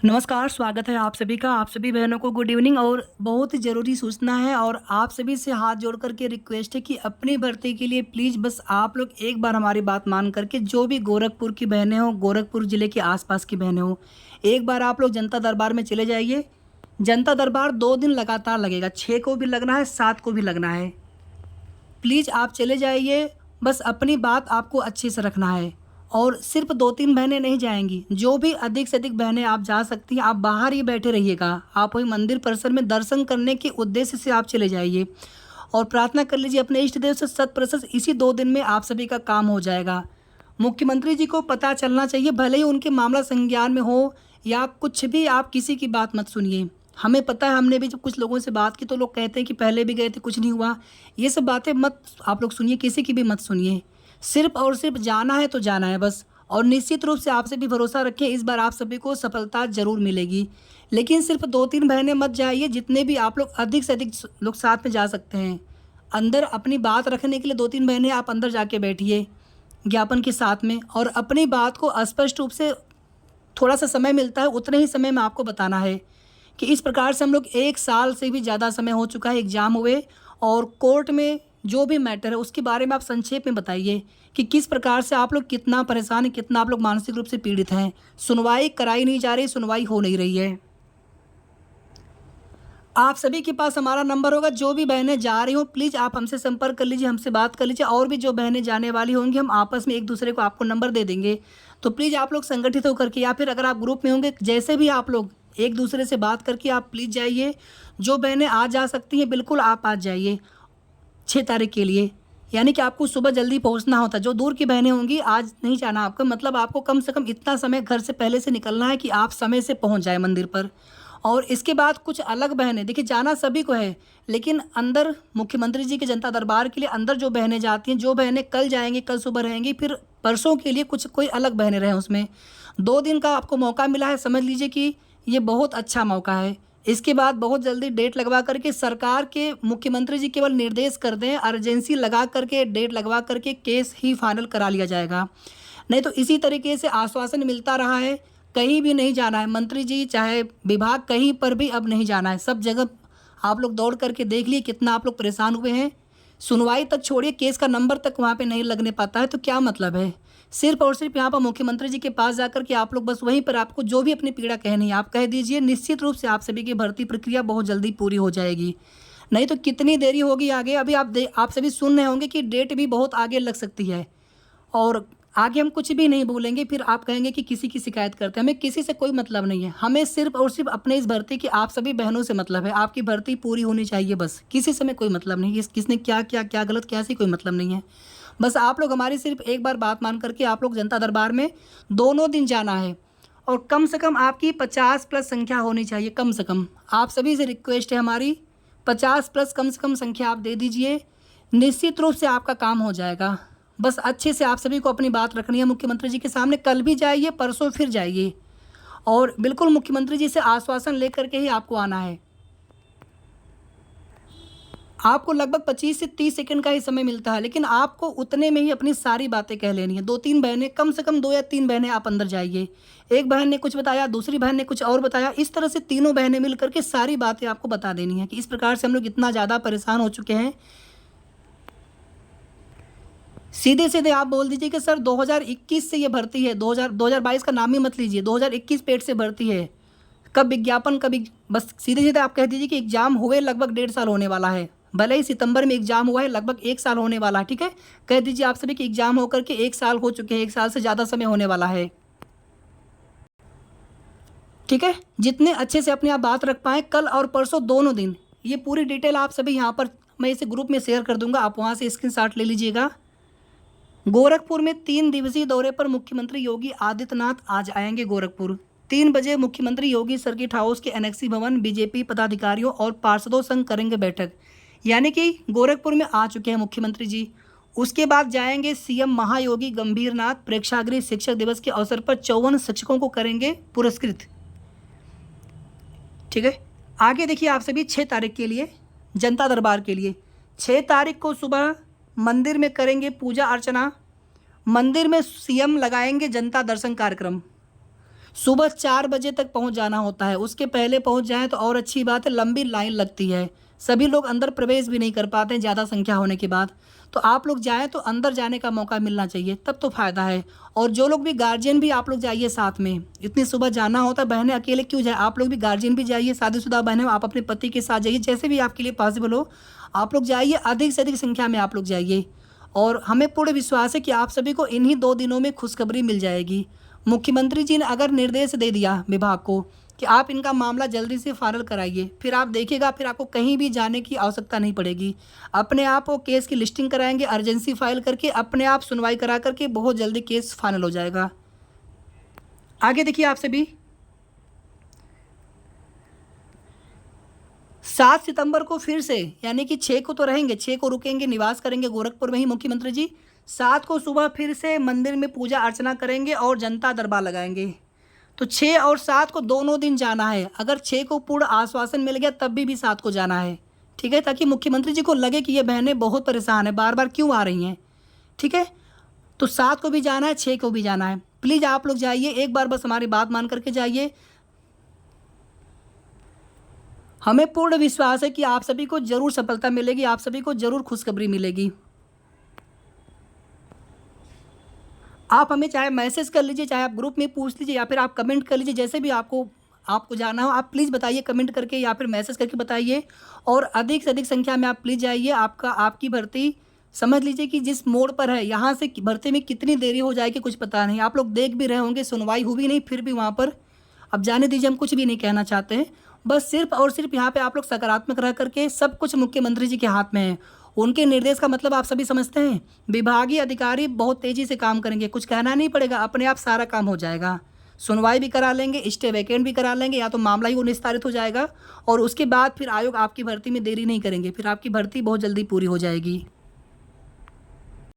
नमस्कार, स्वागत है आप सभी का। आप सभी बहनों को गुड इवनिंग। और बहुत ही ज़रूरी सूचना है और आप सभी से हाथ जोड़ कर के रिक्वेस्ट है कि अपनी भर्ती के लिए प्लीज़ बस आप लोग एक बार हमारी बात मान करके, जो भी गोरखपुर की बहनें हों, गोरखपुर ज़िले के आसपास की बहनें हों, एक बार आप लोग जनता दरबार में चले जाइए। जनता दरबार 2 दिन लगातार लगेगा, 6 को भी लगना है, 7 को भी लगना है। प्लीज़ आप चले जाइए। बस अपनी बात आपको अच्छे से रखना है और सिर्फ 2-3 बहनें नहीं जाएंगी, जो भी अधिक से अधिक बहनें आप जा सकती हैं। आप बाहर ही बैठे रहिएगा, आप वही मंदिर परिसर में दर्शन करने के उद्देश्य से आप चले जाइए और प्रार्थना कर लीजिए अपने इष्ट देव से। 100% इसी 2 दिन में आप सभी का काम हो जाएगा। मुख्यमंत्री जी को पता चलना चाहिए, भले ही उनके मामला संज्ञान में हो या कुछ भी, आप किसी की बात मत सुनिए। हमें पता है, हमने भी जब कुछ लोगों से बात की तो लोग कहते हैं कि पहले भी गए थे, कुछ नहीं हुआ। ये सब बातें मत आप लोग सुनिए, किसी की भी मत सुनिए। सिर्फ और सिर्फ जाना है तो जाना है बस। और निश्चित रूप से आपसे भी भरोसा रखें, इस बार आप सभी को सफलता ज़रूर मिलेगी। लेकिन सिर्फ 2-3 बहनें मत जाइए, जितने भी आप लोग अधिक से अधिक लोग साथ में जा सकते हैं। अंदर अपनी बात रखने के लिए 2-3 बहनें आप अंदर जाके बैठिए ज्ञापन के साथ में, और अपनी बात को स्पष्ट रूप से, थोड़ा सा समय मिलता है उतने ही समय में आपको बताना है कि इस प्रकार से हम लोग 1 साल से भी ज़्यादा समय हो चुका है एग्ज़ाम हुए, और कोर्ट में जो भी मैटर है उसके बारे में आप संक्षेप में बताइए कि किस प्रकार से आप लोग कितना परेशान हैं, कितना आप लोग मानसिक रूप से पीड़ित हैं। सुनवाई कराई नहीं जा रही, सुनवाई हो नहीं रही है। आप सभी के पास हमारा नंबर होगा, जो भी बहनें जा रही हो प्लीज़ आप हमसे संपर्क कर लीजिए, हमसे बात कर लीजिए। और भी जो बहनें जाने वाली होंगी, हम आपस में एक दूसरे को आपको नंबर दे देंगे। तो प्लीज़ आप लोग संगठित होकर के, या फिर अगर आप ग्रुप में होंगे, जैसे भी आप लोग एक दूसरे से बात करके आप प्लीज़ जाइए। जो बहनें आज जा सकती हैं बिल्कुल आप आज जाइए 6 तारीख के लिए। यानी कि आपको सुबह जल्दी पहुंचना होता है। जो दूर की बहनें होंगी आज नहीं जाना आपका, मतलब आपको कम से कम इतना समय घर से पहले से निकलना है कि आप समय से पहुंच जाए मंदिर पर। और इसके बाद कुछ अलग बहनें, देखिए जाना सभी को है, लेकिन अंदर मुख्यमंत्री जी के जनता दरबार के लिए अंदर जो बहनें जाती हैं, जो बहनें कल जाएंगी, कल सुबह रहेंगी, फिर परसों के लिए कुछ कोई अलग बहनें रहें उसमें। 2 दिन का आपको मौका मिला है, समझ लीजिए कि ये बहुत अच्छा मौका है। इसके बाद बहुत जल्दी डेट लगवा करके, सरकार के मुख्यमंत्री जी केवल निर्देश कर दें, अर्जेंसी लगा करके डेट लगवा करके केस ही फाइनल करा लिया जाएगा। नहीं तो इसी तरीके से आश्वासन मिलता रहा है, कहीं भी नहीं जाना है। मंत्री जी चाहे विभाग, कहीं पर भी अब नहीं जाना है। सब जगह आप लोग दौड़ करके देख लिए कितना आप लोग परेशान हुए हैं। सुनवाई तक छोड़िए, केस का नंबर तक वहाँ पे नहीं लगने पाता है, तो क्या मतलब है। सिर्फ और सिर्फ यहाँ पर मुख्यमंत्री जी के पास जाकर के आप लोग बस वहीं पर आपको जो भी अपनी पीड़ा कहनी है आप कह दीजिए। निश्चित रूप से आप सभी की भर्ती प्रक्रिया बहुत जल्दी पूरी हो जाएगी। नहीं तो कितनी देरी होगी आगे। अभी आप सभी सुन रहे होंगे कि डेट भी बहुत आगे लग सकती है, और आगे हम कुछ भी नहीं बोलेंगे, फिर आप कहेंगे कि किसी की शिकायत करते हैं। हमें किसी से कोई मतलब नहीं है, हमें सिर्फ और सिर्फ अपने इस भर्ती की आप सभी बहनों से मतलब है। आपकी भर्ती पूरी होनी चाहिए बस, किसी से हमें कोई मतलब नहीं है। किसने क्या क्या क्या गलत किया, ऐसी कोई मतलब नहीं है। बस आप लोग हमारी सिर्फ एक बार बात मान करके आप लोग जनता दरबार में दोनों दिन जाना है, और कम से कम आपकी 50 प्लस संख्या होनी चाहिए। कम से कम आप सभी से रिक्वेस्ट है हमारी, 50 प्लस कम से कम संख्या आप दे दीजिए। निश्चित रूप से आपका काम हो जाएगा। बस अच्छे से आप सभी को अपनी बात रखनी है मुख्यमंत्री जी के सामने। कल भी जाइए, परसों फिर जाइए, और बिल्कुल मुख्यमंत्री जी से आश्वासन लेकर के ही आपको आना है। आपको लगभग 25 से 30 सेकंड का ही समय मिलता है, लेकिन आपको उतने में ही अपनी सारी बातें कह लेनी है। 2-3 बहनें, कम से कम 2 या 3 बहनें आप अंदर जाइए। एक बहन ने कुछ बताया, दूसरी बहन ने कुछ और बताया, इस तरह से तीनों बहनें मिल करके सारी बातें आपको बता देनी है कि इस प्रकार से हम लोग इतना ज़्यादा परेशान हो चुके हैं। सीधे सीधे आप बोल दीजिए कि सर 2021 से ये भर्ती है, 2022 का नाम ही मत लीजिए, 2021 पेट से भर्ती है। कब विज्ञापन, कभी, बस सीधे सीधे आप कह दीजिए कि एग्जाम हुए लगभग 1.5 साल होने वाला है। भले ही सितंबर में एग्जाम हुआ है, लगभग 1 साल होने वाला है। ठीक है, कह दीजिए आप सभी कि एग्जाम होकर के 1 साल हो चुके हैं, 1 साल से ज़्यादा समय होने वाला है। ठीक है, जितने अच्छे से अपने आप बात रख पाएँ, कल और परसों दोनों दिन, ये पूरी डिटेल आप सभी यहाँ पर मैं इसे ग्रुप में शेयर कर दूंगा, आप वहाँ से स्क्रीनशॉट ले लीजिएगा। गोरखपुर में 3 दिवसीय दौरे पर मुख्यमंत्री योगी आदित्यनाथ आज आएंगे गोरखपुर। 3 बजे मुख्यमंत्री योगी सर्किट हाउस के एनेक्सी भवन बीजेपी पदाधिकारियों और पार्षदों संग करेंगे बैठक। यानी कि गोरखपुर में आ चुके हैं मुख्यमंत्री जी। उसके बाद जाएंगे सीएम महायोगी गंभीरनाथ प्रेक्षागृह शिक्षक दिवस के अवसर पर 54 शिक्षकों को करेंगे पुरस्कृत। ठीक है, आगे देखिए आप सभी 6 तारीख के लिए जनता दरबार के लिए, 6 तारीख को सुबह मंदिर में करेंगे पूजा अर्चना। मंदिर में सीएम लगाएंगे जनता दर्शन कार्यक्रम। सुबह 4 बजे तक पहुंच जाना होता है, उसके पहले पहुंच जाएं तो और अच्छी बात है, लंबी लाइन लगती है, सभी लोग अंदर प्रवेश भी नहीं कर पाते हैं ज़्यादा संख्या होने के बाद। तो आप लोग जाएँ तो अंदर जाने का मौका मिलना चाहिए, तब तो फ़ायदा है। और जो लोग भी गार्जियन भी आप लोग जाइए साथ में, इतनी सुबह जाना होता है, बहनें अकेले क्यों जाए, आप लोग भी गार्जियन भी जाइए, शादीशुदा बहनें आप अपने पति के साथ जाइए, जैसे भी आपके लिए पॉसिबल हो आप लोग जाइए, अधिक से अधिक संख्या में आप लोग जाइए। और हमें पूर्ण विश्वास है कि आप सभी को इन्हीं 2 दिनों में खुशखबरी मिल जाएगी। मुख्यमंत्री जी ने अगर निर्देश दे दिया विभाग को कि आप इनका मामला जल्दी से फाइनल कराइए, फिर आप देखिएगा, फिर आपको कहीं भी जाने की आवश्यकता नहीं पड़ेगी। अपने आप वो केस की लिस्टिंग कराएंगे, अर्जेंसी फाइल करके अपने आप सुनवाई करा करके बहुत जल्दी केस फाइनल हो जाएगा। आगे देखिए आप सभी, 7 सितंबर को फिर से, यानी कि 6 को तो रहेंगे, 6 को रुकेंगे, निवास करेंगे गोरखपुर में ही मुख्यमंत्री जी। 7 को सुबह फिर से मंदिर में पूजा अर्चना करेंगे और जनता दरबार लगाएंगे। तो 6 और 7 को दोनों दिन जाना है। अगर 6 को पूर्ण आश्वासन मिल गया तब भी 7 को जाना है, ठीक है, ताकि मुख्यमंत्री जी को लगे कि ये बहनें बहुत परेशान है, बार बार क्यों आ रही हैं, ठीक है। तो 7 को भी जाना है, 6 को भी जाना है। प्लीज़ आप लोग जाइए, एक बार बस हमारी बात मान करके जाइए। हमें पूर्ण विश्वास है कि आप सभी को जरूर सफलता मिलेगी, आप सभी को जरूर खुशखबरी मिलेगी। आप हमें चाहे मैसेज कर लीजिए, चाहे आप ग्रुप में पूछ लीजिए, या फिर आप कमेंट कर लीजिए, जैसे भी आपको जाना हो आप प्लीज़ बताइए, कमेंट करके या फिर मैसेज करके बताइए। और अधिक से अधिक संख्या में आप प्लीज़ जाइए। आपकी भर्ती समझ लीजिए कि जिस मोड़ पर है, यहाँ से भर्ती में कितनी देरी हो जाएगी कुछ पता नहीं। आप लोग देख भी रहे होंगे, सुनवाई हुई नहीं, फिर भी वहाँ पर, अब जाने दीजिए, हम कुछ भी नहीं कहना चाहते हैं। बस सिर्फ और सिर्फ यहाँ पे आप लोग सकारात्मक रह करके, सब कुछ मुख्यमंत्री जी के हाथ में है। उनके निर्देश का मतलब आप सभी समझते हैं। विभागीय अधिकारी बहुत तेज़ी से काम करेंगे, कुछ कहना नहीं पड़ेगा, अपने आप सारा काम हो जाएगा। सुनवाई भी करा लेंगे, स्टे वैकेंट भी करा लेंगे, या तो मामला ही वो निस्तारित हो जाएगा। और उसके बाद फिर आयोग आपकी भर्ती में देरी नहीं करेंगे, फिर आपकी भर्ती बहुत जल्दी पूरी हो जाएगी।